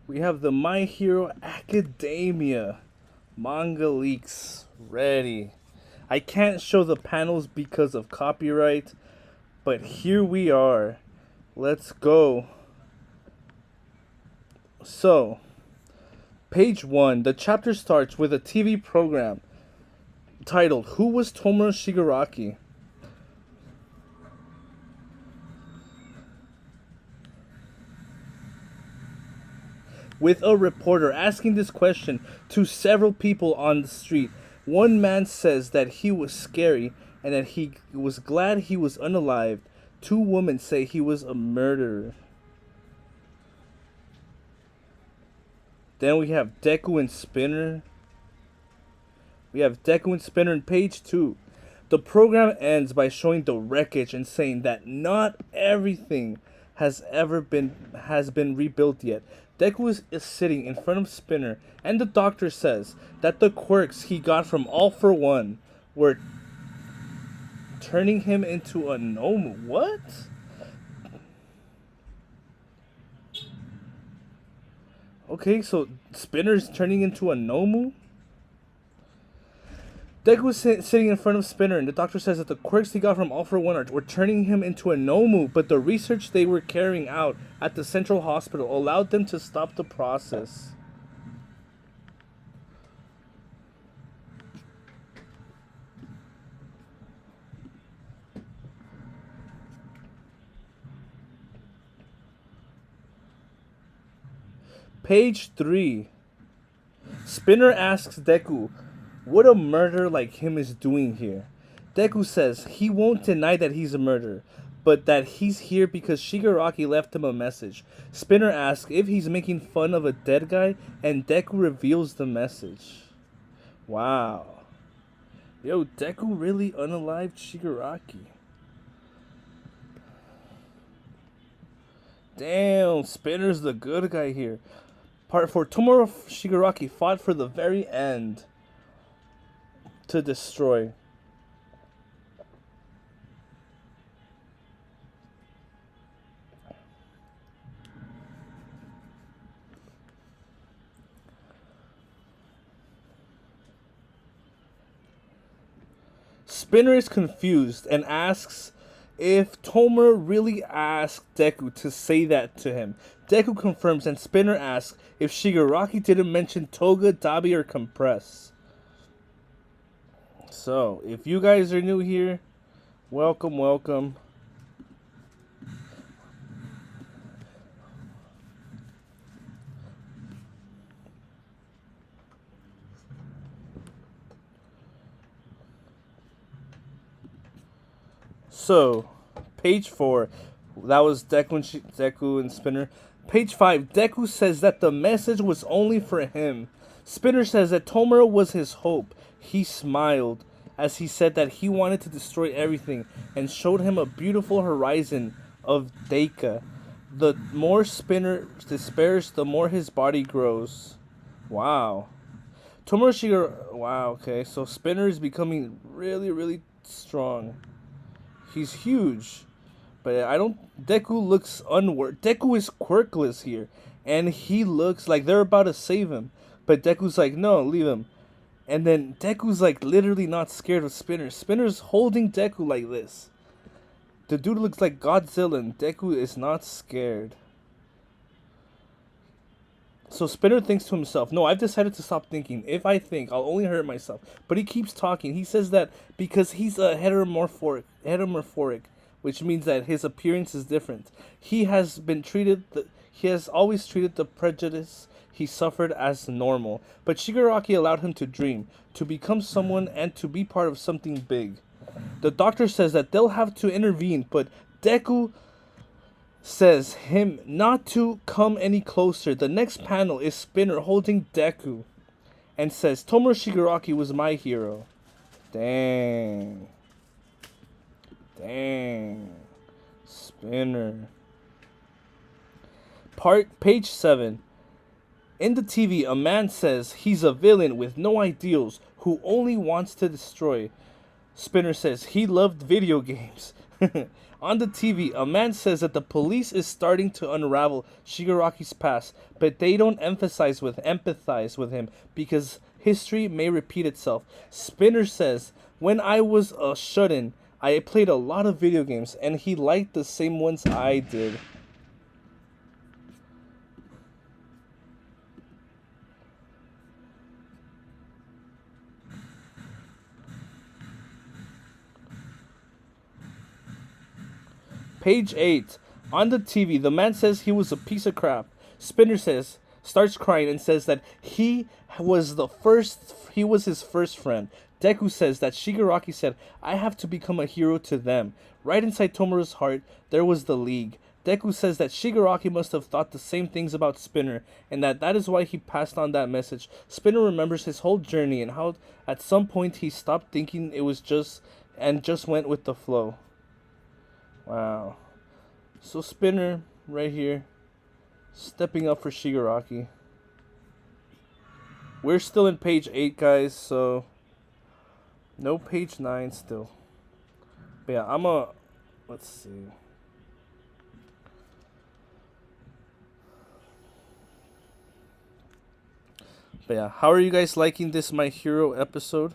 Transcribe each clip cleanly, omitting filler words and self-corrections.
We have the My Hero Academia manga leaks ready. I can't show the panels because of copyright, but here we are. Let's go. So, page 1, the chapter starts with a TV program titled Who Was Tomura Shigaraki? With a reporter asking this question to several people on the street. One man says that he was scary and that he was glad he was unalived. Two women say he was a murderer. Then we have Deku and Spinner. In page 2. The program ends by showing the wreckage and saying that not everything has been rebuilt yet. Deku is sitting in front of Spinner, and the doctor says that the quirks he got from All for One were turning him into a gnome. What? Okay, so Spinner's turning into a Nomu? Deku was sitting in front of Spinner, and the doctor says that the quirks he got from All for One were turning him into a Nomu, but the research they were carrying out at the Central Hospital allowed them to stop the process. Page 3. Spinner asks Deku what a murderer like him is doing here. Deku says he won't deny that he's a murderer, but that he's here because Shigaraki left him a message. Spinner asks if he's making fun of a dead guy, and Deku reveals the message. Wow. Yo, Deku really unalived Shigaraki. Damn, Spinner's the good guy here. Part 4. Tomura Shigaraki fought for the very end to destroy. Spinner is confused and asks if Tomura really asked Deku to say that to him. Deku confirms, and Spinner asks if Shigaraki didn't mention Toga, Dabi, or Compress. So, if you guys are new here, welcome, welcome. So, page 4, that was Deku and Spinner. Page 5, Deku says that the message was only for him. Spinner says that Tomura was his hope. He smiled as he said that he wanted to destroy everything and showed him a beautiful horizon of Deika. The more Spinner despairs, the more his body grows. Wow. Wow, okay, so Spinner is becoming really, really strong. He's huge. But Deku looks Deku is quirkless here. And he looks like they're about to save him. But Deku's like, no, leave him. And then Deku's like literally not scared of Spinner. Spinner's holding Deku like this. The dude looks like Godzilla, and Deku is not scared. So Spinner thinks to himself, no, I've decided to stop thinking. If I think, I'll only hurt myself. But he keeps talking. He says that because he's a heteromorphic, which means that his appearance is different. He has always treated the prejudice he suffered as normal, but Shigaraki allowed him to dream, to become someone, and to be part of something big. The doctor says that they'll have to intervene, but Deku says him not to come any closer. The next panel is Spinner holding Deku and says, Tomura Shigaraki was my hero. Dang. Spinner. Page 7. In the TV, a man says he's a villain with no ideals who only wants to destroy. Spinner says he loved video games. On the TV, a man says that the police is starting to unravel Shigaraki's past, but they don't empathize with him because history may repeat itself. Spinner says, when I was a shut-in, I played a lot of video games, and he liked the same ones I did. Page 8. On the TV, the man says he was a piece of crap. Spinner starts crying and says that he was his first friend. Deku says that Shigaraki said, I have to become a hero to them. Right inside Tomura's heart, there was the League. Deku says that Shigaraki must have thought the same things about Spinner, and that is why he passed on that message. Spinner remembers his whole journey and how at some point he stopped thinking it was just went with the flow. Wow. So Spinner, right here, stepping up for Shigaraki. We're still in page 8, guys, so no page 9 still. But yeah, let's see. But yeah, how are you guys liking this My Hero episode?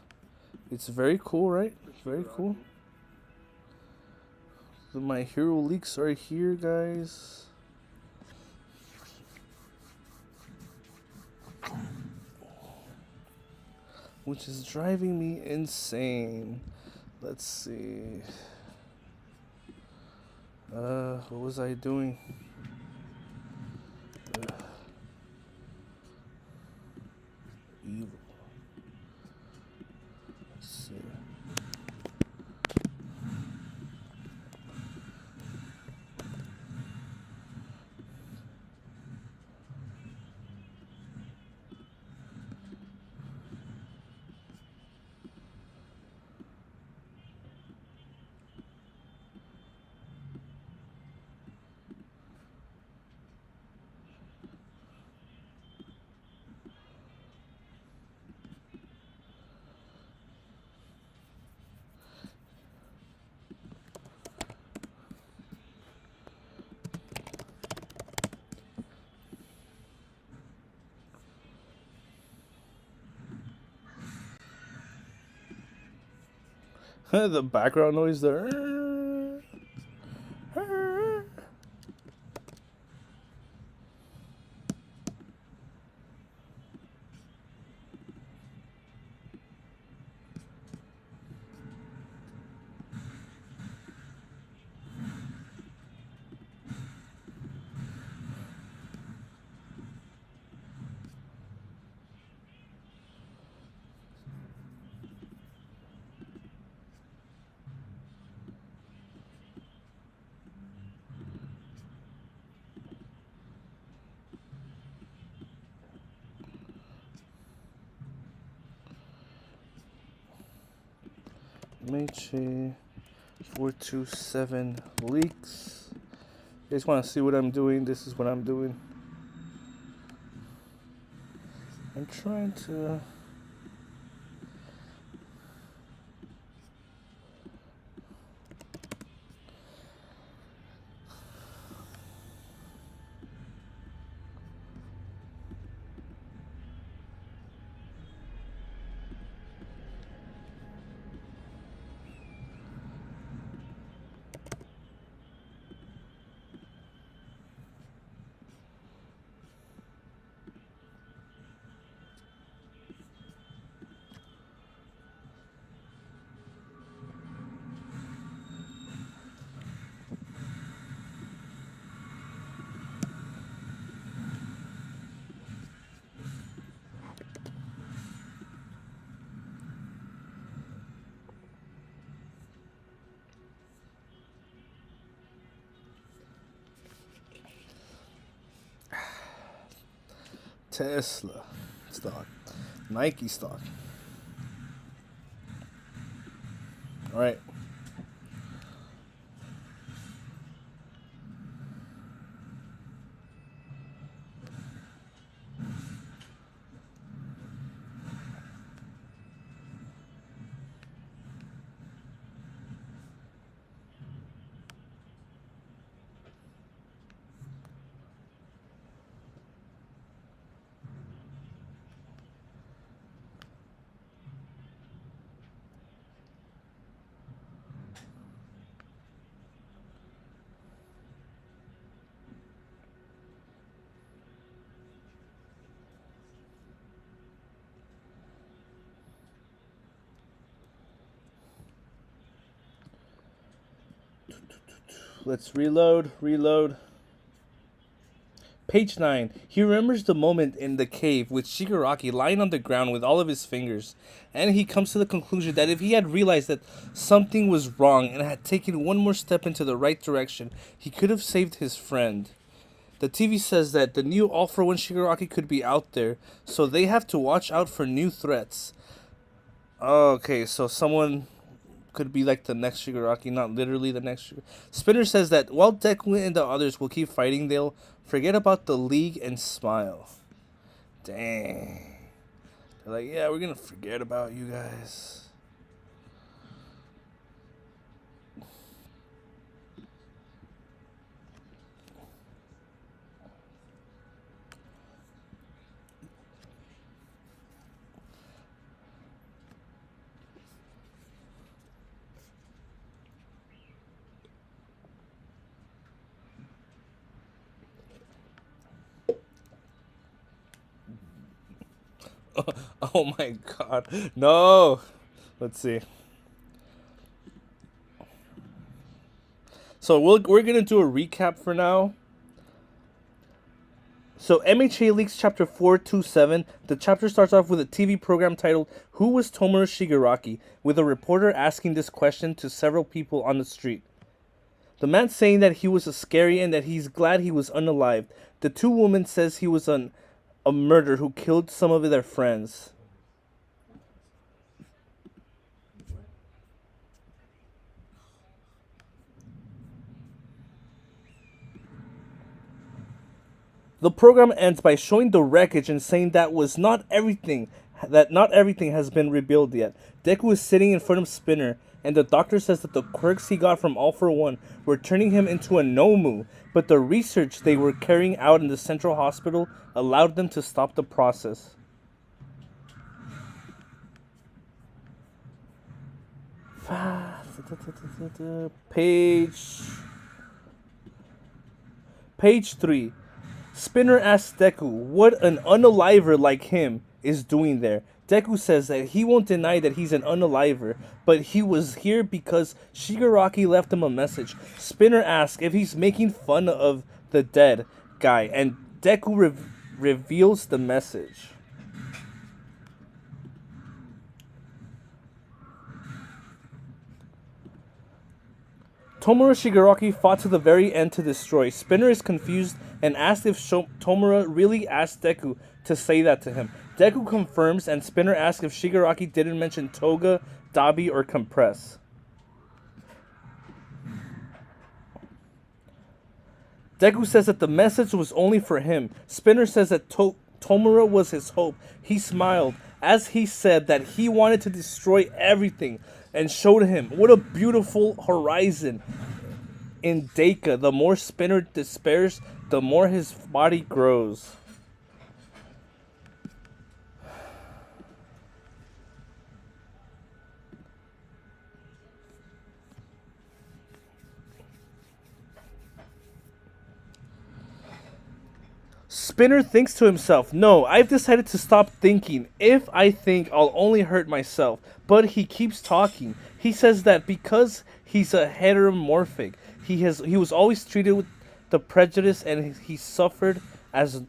It's very cool, right? Very cool. The My Hero leaks are here, guys. Which is driving me insane. Let's see. What was I doing? Evil. Let's see. The background noise there. Meche 427 leaks. You guys want to see what I'm doing? This is what I'm doing. I'm trying to... Tesla stock, Nike stock. All right. Let's reload. Page 9. He remembers the moment in the cave with Shigaraki lying on the ground with all of his fingers, and he comes to the conclusion that if he had realized that something was wrong and had taken one more step into the right direction, he could have saved his friend. The TV says that the new All for One Shigaraki could be out there, so they have to watch out for new threats. Okay, so someone could be like the next Shigaraki, not literally the next Shigaraki. Spinner says that while Deku and the others will keep fighting, they'll forget about the League and smile. Dang. They're like, yeah, we're gonna forget about you guys. Oh my god. No. Let's see. So we're going to do a recap for now. So MHA Leaks Chapter 427. The chapter starts off with a TV program titled Who Was Tomura Shigaraki? With a reporter asking this question to several people on the street. The man saying that he was a scary and that he's glad he was unalived. The two women says he was a murderer who killed some of their friends. The program ends by showing the wreckage and saying that not everything has been rebuilt yet. Deku is sitting in front of Spinner, and the doctor says that the quirks he got from All for One were turning him into a Nomu, but the research they were carrying out in the central hospital allowed them to stop the process. Page 3. Spinner asks Deku what an unaliver like him is doing there. Deku says that he won't deny that he's an unaliver, but he was here because Shigaraki left him a message. Spinner asks if he's making fun of the dead guy, and Deku reveals the message. Tomura Shigaraki fought to the very end to destroy. Spinner is confused and asks if Tomura really asked Deku to say that to him. Deku confirms, and Spinner asks if Shigaraki didn't mention Toga, Dabi, or Compress. Deku says that the message was only for him. Spinner says that Tomura was his hope. He smiled as he said that he wanted to destroy everything and showed him what a beautiful horizon in Deika. The more Spinner despairs, the more his body grows. Spinner thinks to himself, no, I've decided to stop thinking. If I think, I'll only hurt myself. But he keeps talking. He says that because he's a heteromorphic, he was always treated with the prejudice and he suffered as...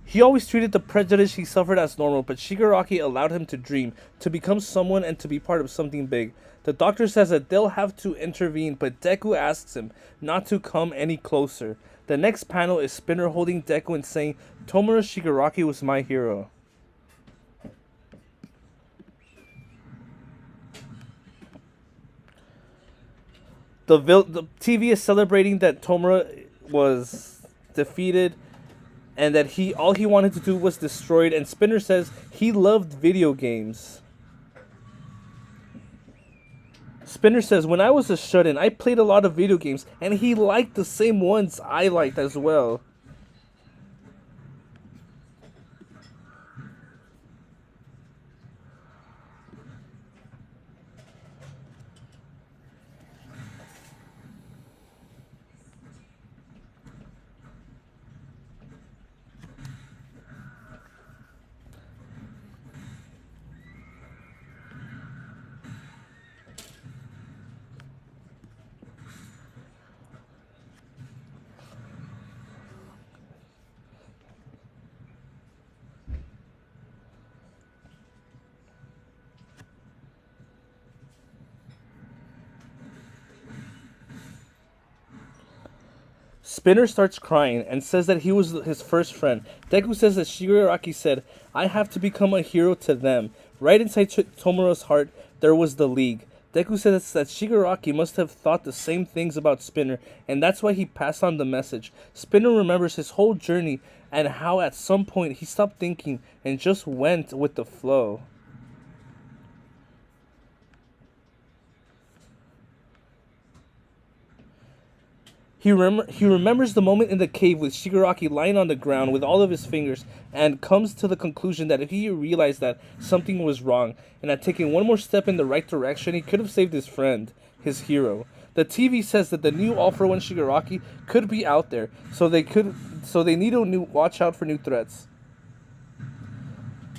He always treated the prejudice he suffered as normal, but Shigaraki allowed him to dream, to become someone and to be part of something big. The doctor says that they'll have to intervene, but Deku asks him not to come any closer. The next panel is Spinner holding Deku and saying, Tomura Shigaraki was my hero. The TV is celebrating that Tomura was defeated and that all he wanted to do was destroyed, and Spinner says he loved video games. Spinner says, when I was a shut-in, I played a lot of video games, and he liked the same ones I liked as well. Spinner starts crying and says that he was his first friend. Deku says that Shigaraki said, I have to become a hero to them. Right inside Tomura's heart, there was the League. Deku says that Shigaraki must have thought the same things about Spinner, and that's why he passed on the message. Spinner remembers his whole journey and how at some point he stopped thinking and just went with the flow. He remembers the moment in the cave with Shigaraki lying on the ground with all of his fingers and comes to the conclusion that if he realized that something was wrong and had taken one more step in the right direction, he could have saved his friend, his hero. The TV says that the new All for One Shigaraki could be out there, so they need to watch out for new threats.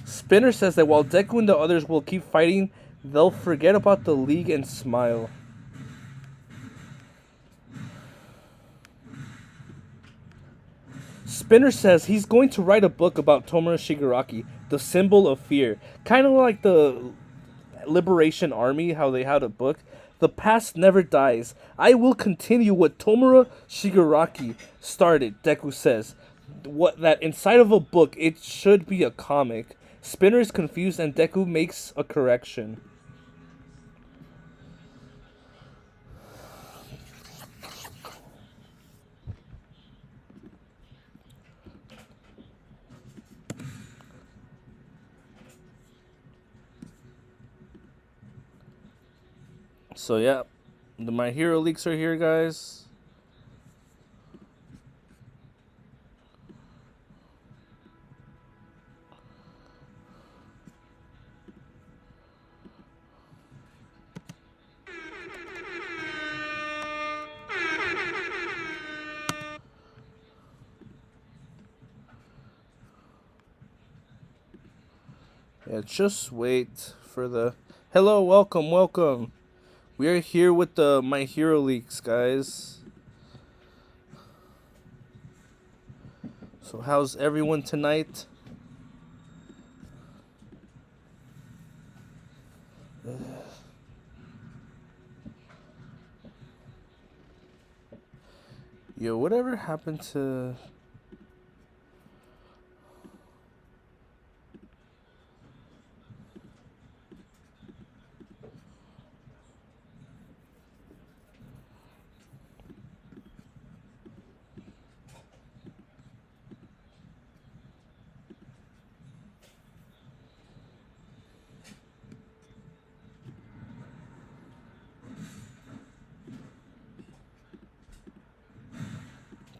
Spinner says that while Deku and the others will keep fighting, they'll forget about the League and smile. Spinner says he's going to write a book about Tomura Shigaraki, the symbol of fear. Kind of like the Liberation Army, how they had a book. The past never dies. I will continue what Tomura Shigaraki started, Deku says. That inside of a book, it should be a comic. Spinner is confused and Deku makes a correction. So yeah, the My Hero leaks are here, guys. Yeah, just wait for the... Hello, welcome. We are here with the My Hero leaks, guys. So how's everyone tonight? Yo, whatever happened to...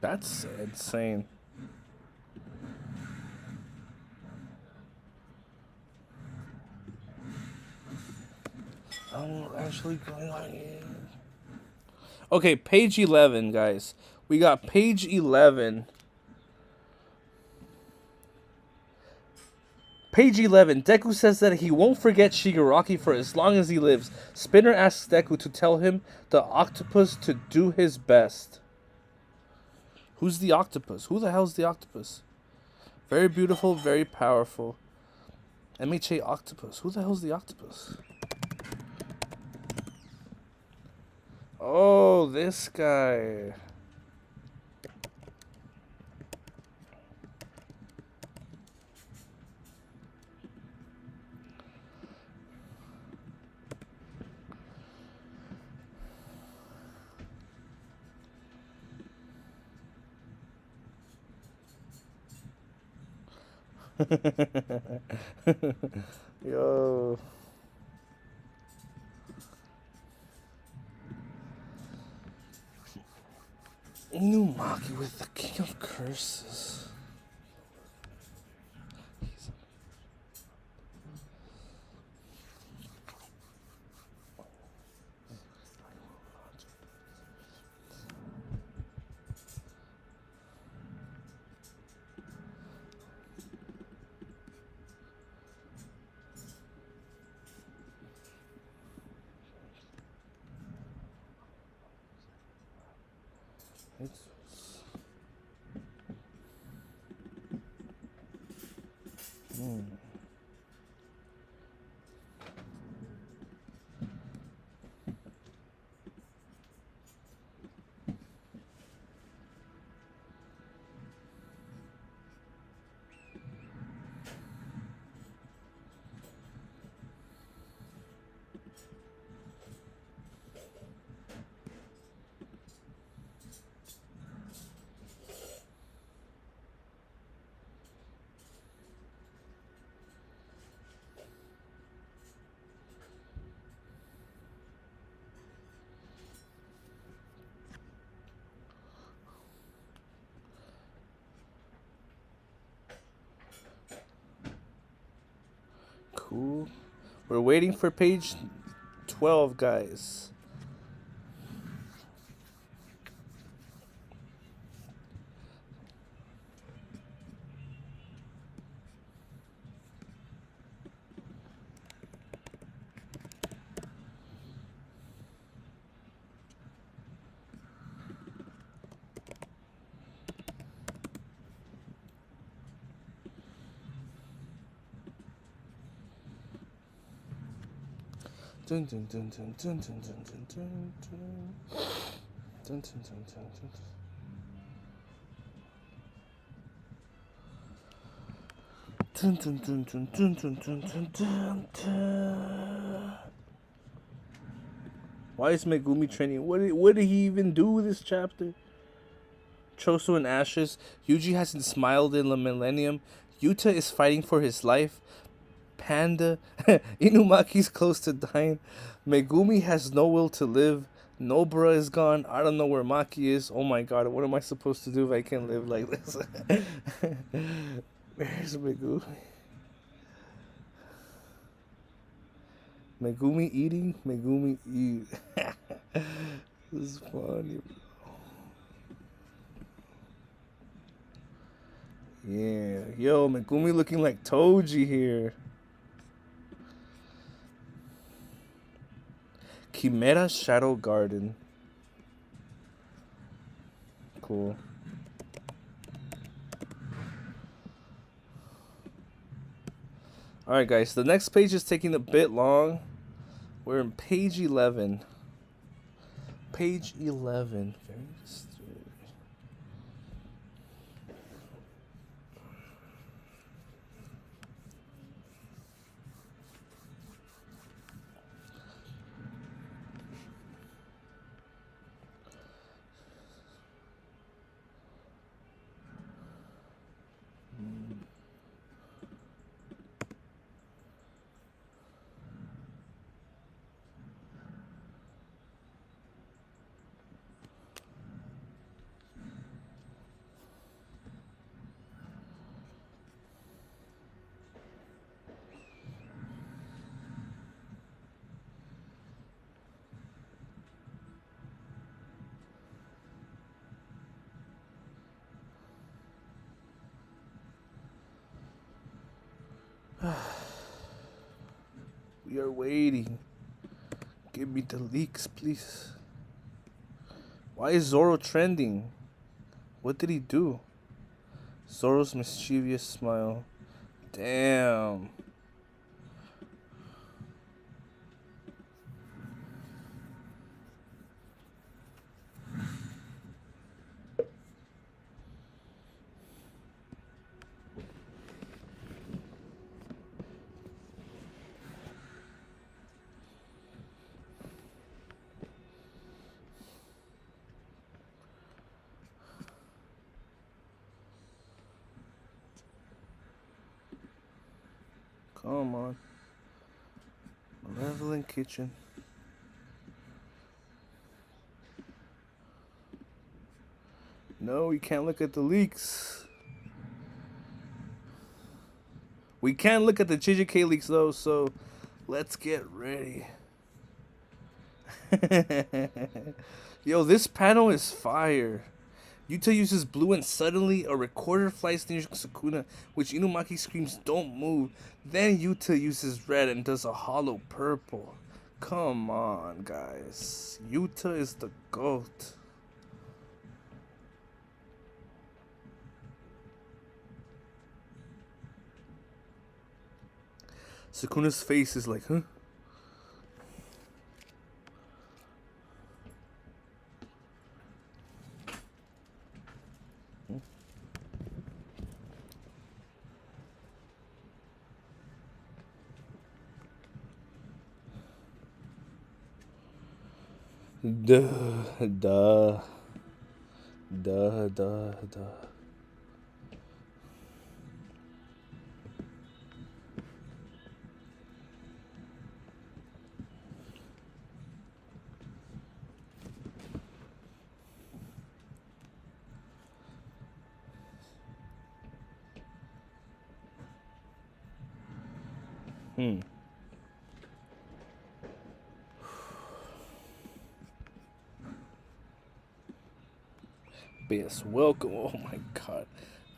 That's insane. I'm actually going on here. Okay, page 11, guys. We got page 11. Page 11. Deku says that he won't forget Shigaraki for as long as he lives. Spinner asks Deku to tell him the octopus to do his best. Who's the octopus? Who the hell's the octopus? Very beautiful, very powerful. MHA octopus. Who the hell's the octopus? Oh, this guy. Yo. Inumaki with the King of Curses. Cool. We're waiting for page 12, guys. Dun, dun, dun, dun, dun, dun, dun, dun, dun, dun. Dun, dun, dun, dun, dun. Dun, dun, dun, dun, dun, dun, dun, dun, dun, dun. Why is Megumi training? What did he even do this chapter? Choso in ashes. Yuji hasn't smiled in the millennium. Yuta is fighting for his life. Panda. Inumaki's close to dying. Megumi has no will to live. Nobara is gone. I don't know where Maki is. Oh my god, what am I supposed to do if I can't live like this? Where's Megumi? Megumi eating? Megumi eat. This is funny. Yeah. Yo, Megumi looking like Toji here. Chimera Shadow Garden. Cool. Alright, guys. The next page is taking a bit long. We're in page 11. Page 11. Very disturbing. We are waiting. Give me the leaks, please. Why is Zoro trending? What did he do? Zoro's mischievous smile. Damn. Come on. Malevolent kitchen. No, we can't look at the leaks. We can't look at the Chijike leaks though, so let's get ready. Yo, this panel is fire. Yuta uses blue and suddenly a recorder flies near Sukuna, which Inumaki screams, "Don't move." Then Yuta uses red and does a hollow purple. Come on, guys. Yuta is the GOAT. Sukuna's face is like, huh? Duh. Yes, welcome. Oh my god.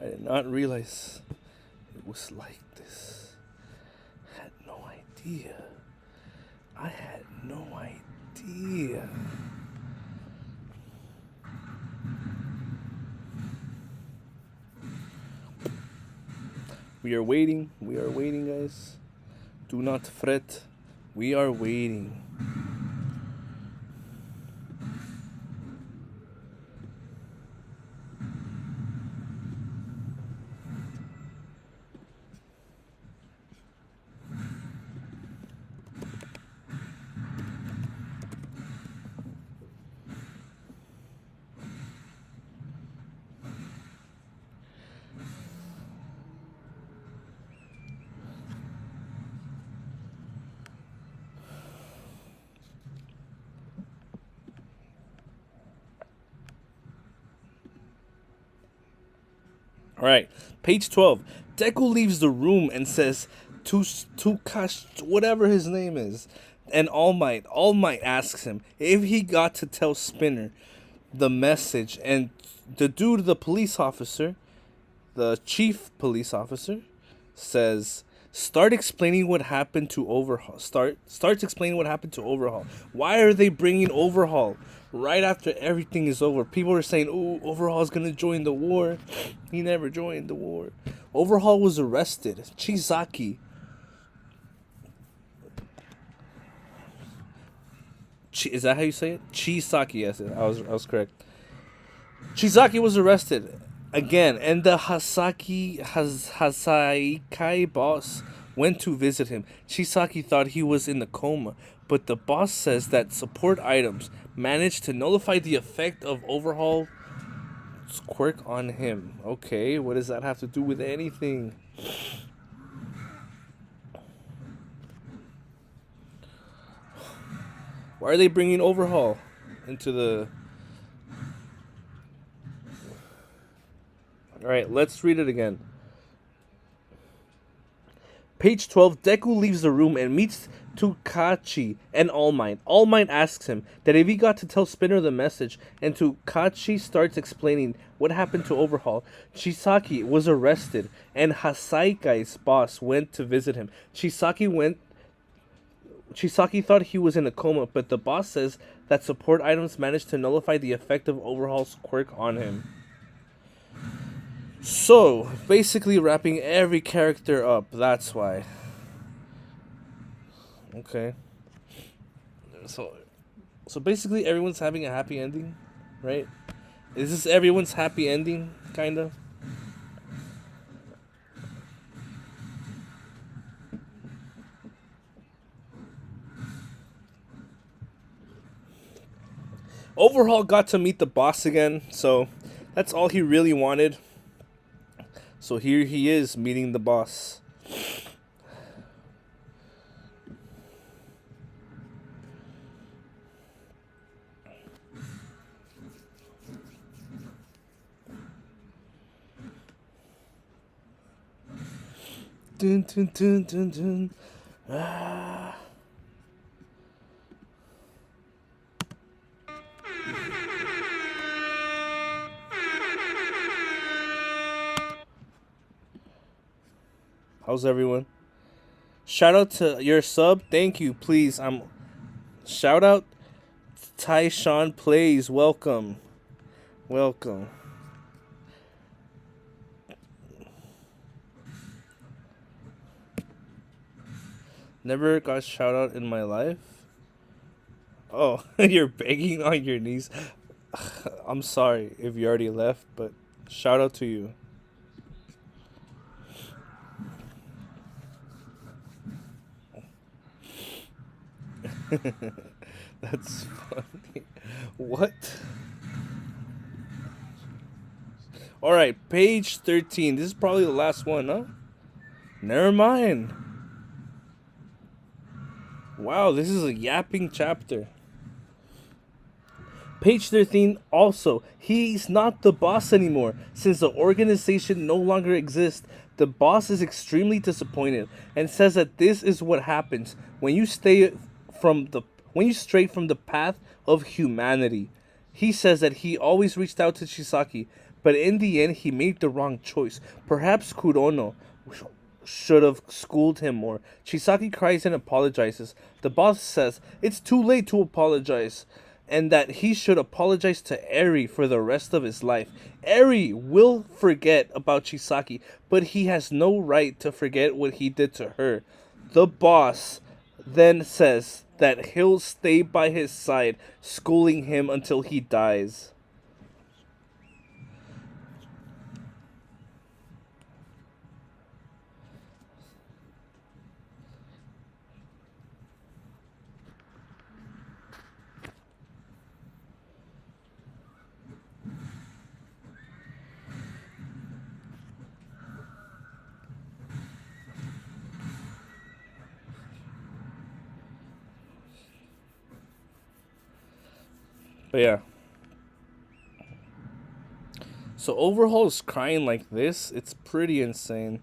I did not realize it was like this. I had no idea. I had no idea. We are waiting. We are waiting, guys. Do not fret. We are waiting. All right, page 12. Deku leaves the room and says to Kash, whatever his name is, and All Might. All Might asks him if he got to tell Spinner the message, and the dude, the police officer, the chief police officer, says, "Start explaining what happened to Overhaul." Starts explaining what happened to Overhaul. Why are they bringing Overhaul right after everything is over? People are saying, "Oh, Overhaul's gonna join the war." He never joined the war. Overhaul was arrested. Chisaki. Is that how you say it? Chisaki. Yes, I was correct. Chisaki was arrested again, and the Hasaikai boss went to visit him. Chisaki thought he was in a coma, but the boss says that support items managed to nullify the effect of Overhaul's quirk on him. Okay, what does that have to do with anything? Why are they bringing Overhaul into the... Alright, let's read it again. Page 12, Deku leaves the room and meets Tukachi and All Might. All Might asks him that if he got to tell Spinner the message, and Tukachi starts explaining what happened to Overhaul. Chisaki was arrested, and Hasaikai's boss went to visit him. Chisaki thought he was in a coma, but the boss says that support items managed to nullify the effect of Overhaul's quirk on him. So, basically wrapping every character up, that's why. Okay. So basically everyone's having a happy ending, right? Is this everyone's happy ending, kinda? Overhaul got to meet the boss again, so that's all he really wanted. So here he is meeting the boss. Dun, dun, dun, dun, dun. Ah. How's everyone? Shout out to your sub. Thank you. Please. Shout out Tyshawn Plays. Welcome. Welcome. Never got shout out in my life. Oh, you're begging on your knees. I'm sorry if you already left, but shout out to you. That's funny. What? Alright, page 13. This is probably the last one, huh? Never mind. Wow, this is a yapping chapter. Page 13 also, he's not the boss anymore. Since the organization no longer exists, the boss is extremely disappointed and says that this is what happens when you from the when you stray from the path of humanity. He says that he always reached out to Chisaki, but in the end he made the wrong choice. Perhaps Kurono should have schooled him more. Chisaki cries and apologizes. The boss says it's too late to apologize, and that he should apologize to Eri for the rest of his life. Eri will forget about Chisaki, but he has no right to forget what he did to her. The boss then says that he'll stay by his side, schooling him until he dies. But yeah. So Overhaul is crying like this. It's pretty insane.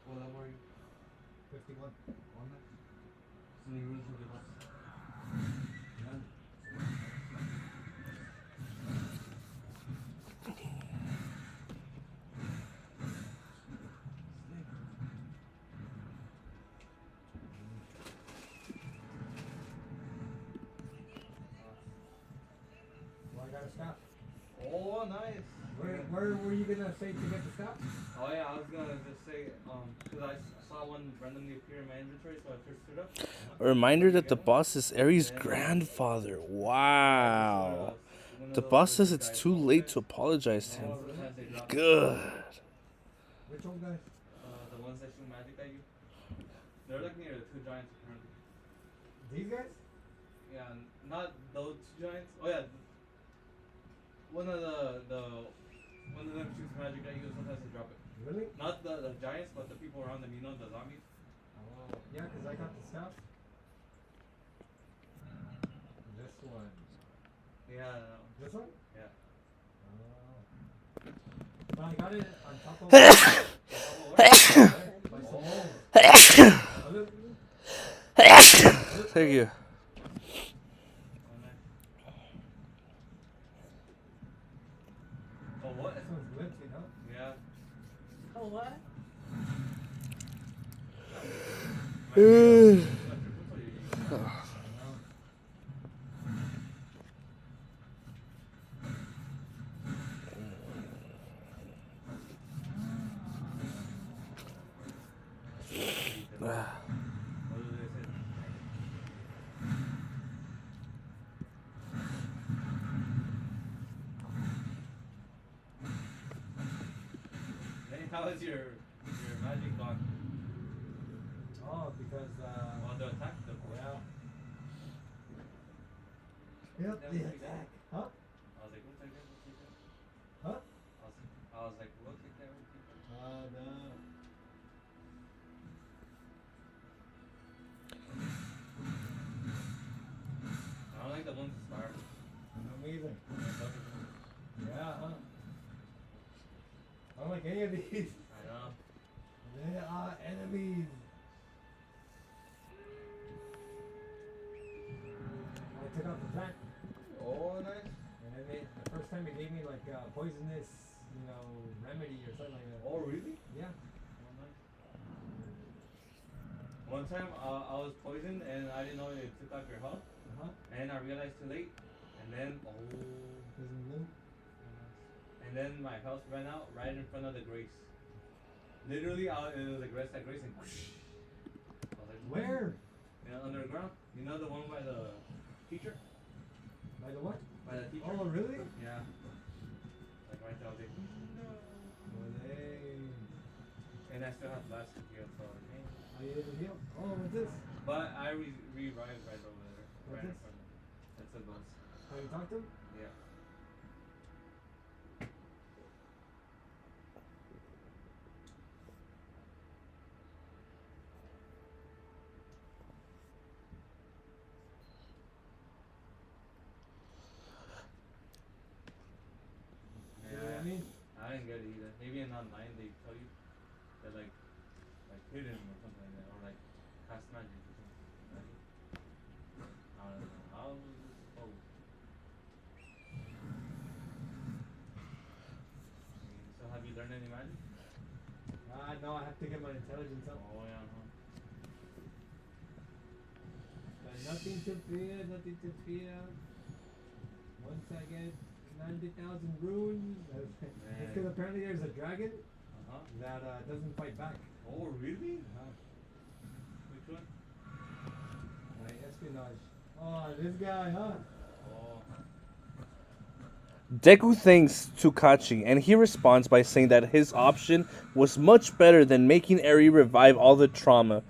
What level are you? 51. On that? So many rooms will be lost. None. Well, I got a stop. Oh, nice. Where were you gonna say to get the stop? Oh yeah, I was gonna just say, cause I saw one randomly appear in my inventory, so I searched it up. A reminder that the boss is Eri's grandfather. Wow. The boss says it's too late to apologize to him. Good. Which old guys? The ones that shoot magic at you. They're like near the two giants apparently. These guys? Yeah, not those two giants. Oh yeah, one of one of them shoots magic at you, sometimes they drop it. Really? Not the giants, but the people around them. You know, the zombies. Oh, yeah, because I got the stop. This one. Yeah. This one? Yeah. Oh. Well, I got it on top of Thank you. Oh what? This one's glitchy, no? Yeah. Oh, what? How is your magic gone? Oh, because On the attack? yeah. Yep, the attack. Huh? I was like, we'll take it, we'll take it. Huh? I was like, we'll take that, we'll take it. No. I don't like the ones that start. No, me either. Yeah, huh? I don't like any of these. I know. They are enemies. I took out the plant. Oh, nice. And then the first time it gave me like poisonous, remedy or something like that. Oh, really? Yeah. Oh, nice. One time I was poisoned and I didn't know it took out your health. Uh-huh. And I realized too late. And then Isn't blue? and then my house ran out right in front of the Grace. Literally, it was a Grace at Grace and whoosh. I was like, Where? You know, underground. You know the one by the teacher? By the what? By the teacher? Oh, really? Yeah. Like right there, I was like, no. Well, hey. And I still have last year, so like, hey. Are you able to heal? Oh, what's this? But I revived right over there. What's Right in this? front of me. That's a boss. Have you talked to him? Yeah. You know what I mean? I didn't get it either. Maybe in online they tell you that like hidden or something like that, or like past magic or something. Magic. I don't know. How was this supposed? So have you learned any magic? No, I have to get my intelligence up. Oh yeah. Huh? But nothing to fear, nothing to fear. Once I get 90,000 runes, it's because apparently there's a dragon Uh huh. that doesn't fight back. Oh really? Which one? My espionage. Oh, this guy, huh? Oh. Deku thanks Tsukachi, and he responds by saying that his option was much better than making Eri relive all the trauma.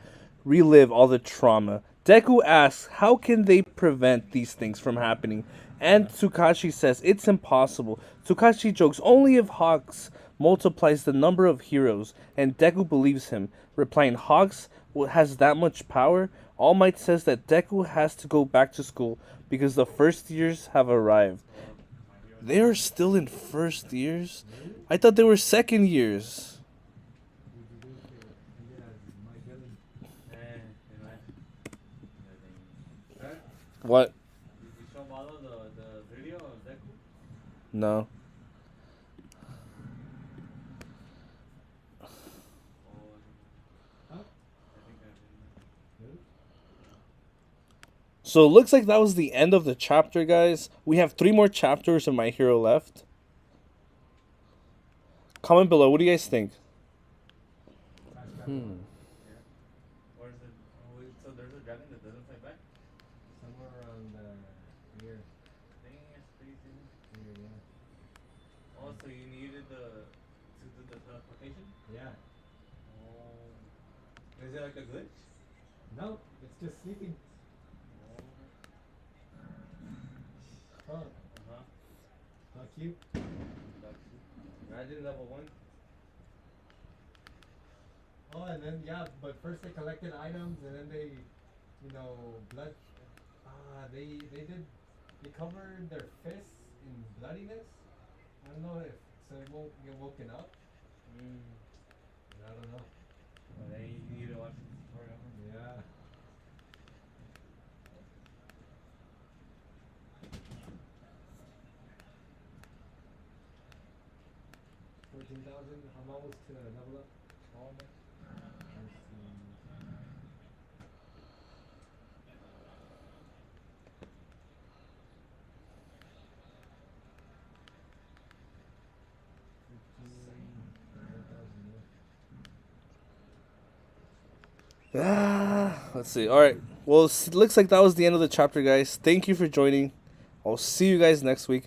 Deku asks how can they prevent these things from happening, and Tsukachi says it's impossible. Tsukachi jokes only if Hawks multiplies the number of heroes, and Deku believes him, replying Hawks has that much power. All Might says that Deku has to go back to school because the first years have arrived. They are still in first years? I thought they were second years. My villain. Sir, What? did you show Malo the video of Deku? No. Oh, Huh? I think I did. Really? So it looks like that was the end of the chapter, guys. We have 3 more chapters of My Hero left. Comment below. What do you guys think? Fast travel. Yeah. Or is it? Oh, wait, so there's a dragon that doesn't fight back? Somewhere around here. Dang, that's crazy. Here, yeah. Oh, so you needed to do the teleportation? Yeah. Oh. Is it like a glitch? No, it's just sleeping. Oh. Oh, Uh-huh. not cute. Imagine level 1. Oh, and then yeah, but first they collected items, and then they, blood. They covered their fists in bloodiness. I don't know if so it won't get woken up. I don't know. Well, then you need to watch the tutorial. Yeah. $14,000. I'm almost to level up. Let's see. Let's see. Alright. Well, it looks like that was the end of the chapter, guys. Thank you for joining. I'll see you guys next week.